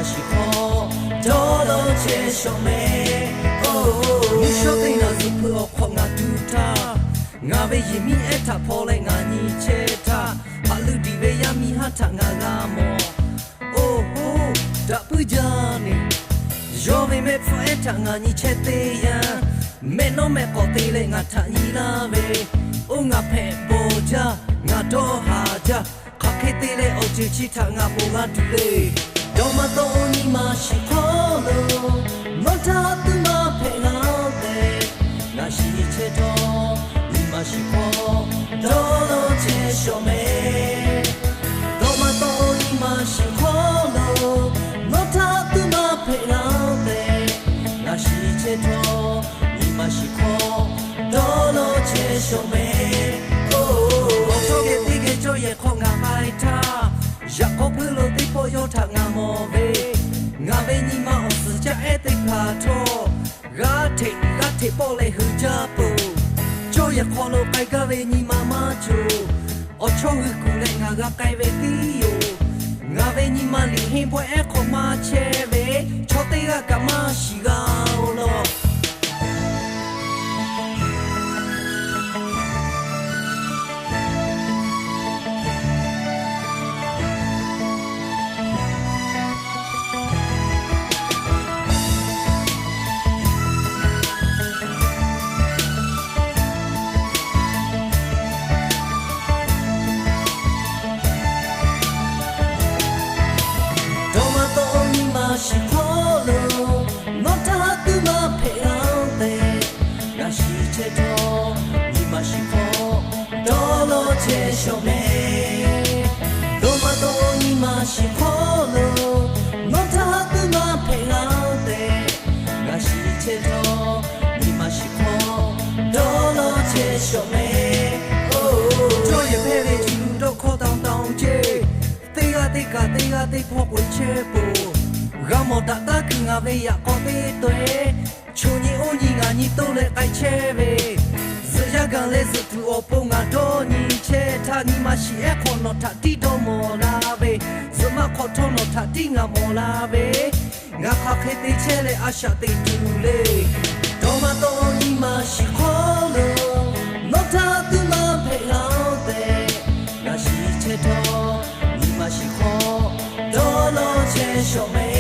မရှိခေါ်တော်တော်ချေရှောမဲ你说的那是不好我တူထားငါပဲရင်မိအထဖော်လဲငါညီချေထားဟာလူဒီပဲရမိဟာထငါကမောဒါပူကြနေရောမေမေဖွင့်ထငါညီချေသေးရမဲနော်မဲပေါ်သေးလဲငါထညီလာပဲငါဖဲပေါ်ကြငါတော့ဟာကြခက်ခဲသေးလဲအုတ်ချီထငါပေါ်ကတူလေတော့မတော့ညီမရှိခေါ်လို့မထားသူမဖဲလာတဲ့ငါရှိချေတော့ညီမရှိခေါ်တော့ချေရှောမဲတော့မတော့ညီမရှိခေါ်လို့မထားသူမဖဲလာတဲ့ငါရှိချေတော့ညီမရှိခေါ်တော့ချေရှောမဲ就也空啊买它，也可不落地破有它啊莫为，我为你妈是家爱的卡托，我提包来回家不，就也可落该个为你妈妈做，我从日过来我个该为理由，我为你妈离婚不爱可妈切为，错的个干嘛是个咯。是可路，我他对我陪老的，我是切托，你嘛是可，多罗切小妹，多么多你嘛是可路，我他对我陪老的，我是切托，你嘛是可，多罗切小妹，昨夜陪你一路都可当街，对个破鬼切布。我莫打打去我为呀搞对对，求你你我你都来爱切呗，自家刚来是土我不俺多你切他你妈是爱看到他地都莫拉呗，怎么看到他地我莫拉呗，我靠开的切来阿下的土嘞，多么多你妈是好了，莫他对我陪老的，我是切托你妈是好，多了切小妹。